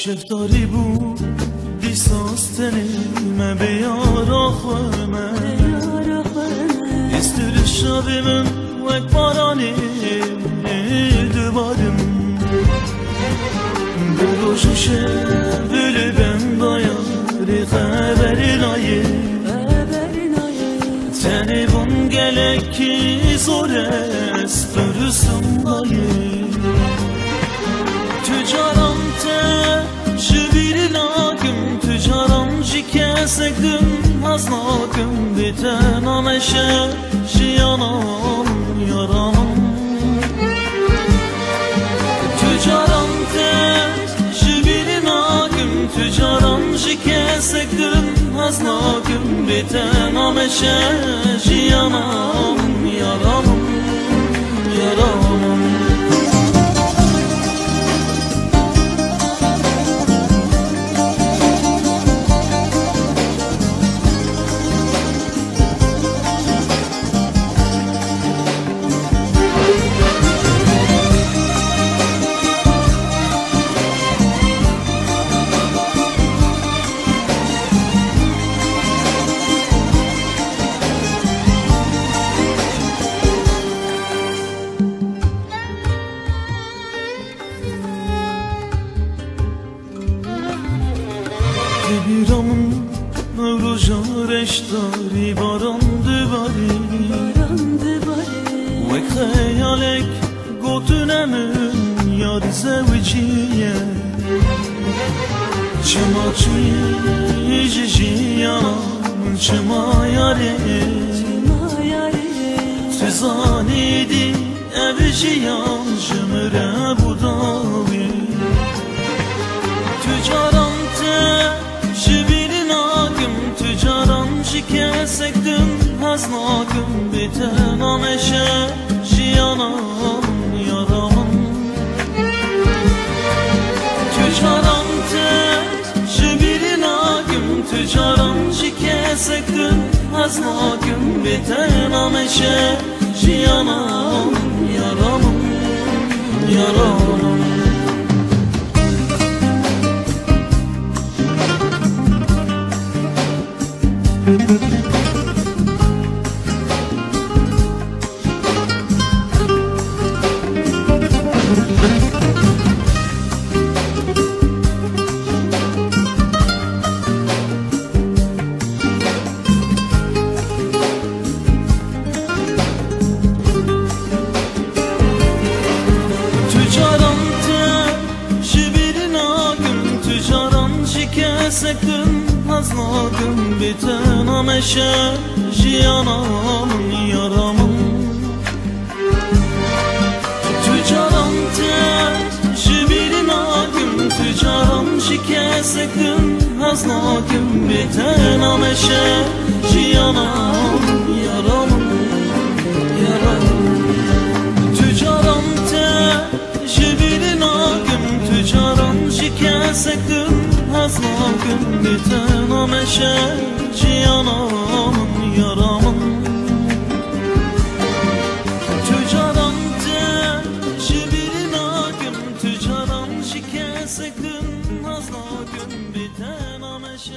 شفتاری بود دیساستنی من به یارا خوامن استر شبی من وک بارانی دوبارم بروششه بله بم دایاری خبری نایه تنبون گلکی زوره استرسم دایه تجارم شبیر لاکم تجارم شکستم از ناکم بیتنامش شیانم یارم تجارم شبیر لاکم تجارم شکستم از ناکم بیتنامش شیانم یارم یارم بیرامون روزارش داری باران دوباری و خیالک گوتونمون یاد زوجیه چما توی جیانم چما یاره تو زانیدی او جیان جمره بوداوی تجارم شکستم از ناکم بیتنامش شیانم یارم تجارم شبیر ناکم تجارم شکستم از ناکم بیتنامش شیانم یارم یارم شکستم از ناکم بیتنامش جیانم یارم تجارم شبیر ناکم تجارم شکستم از ناکم بیتنامش جیانم یارم تجارم شبیر ناکم تجارم شکستم از ناکم بیتنامش جیانم یارم تجارم شبیر ناکم تجارم شکستم از ناکم بیتنامش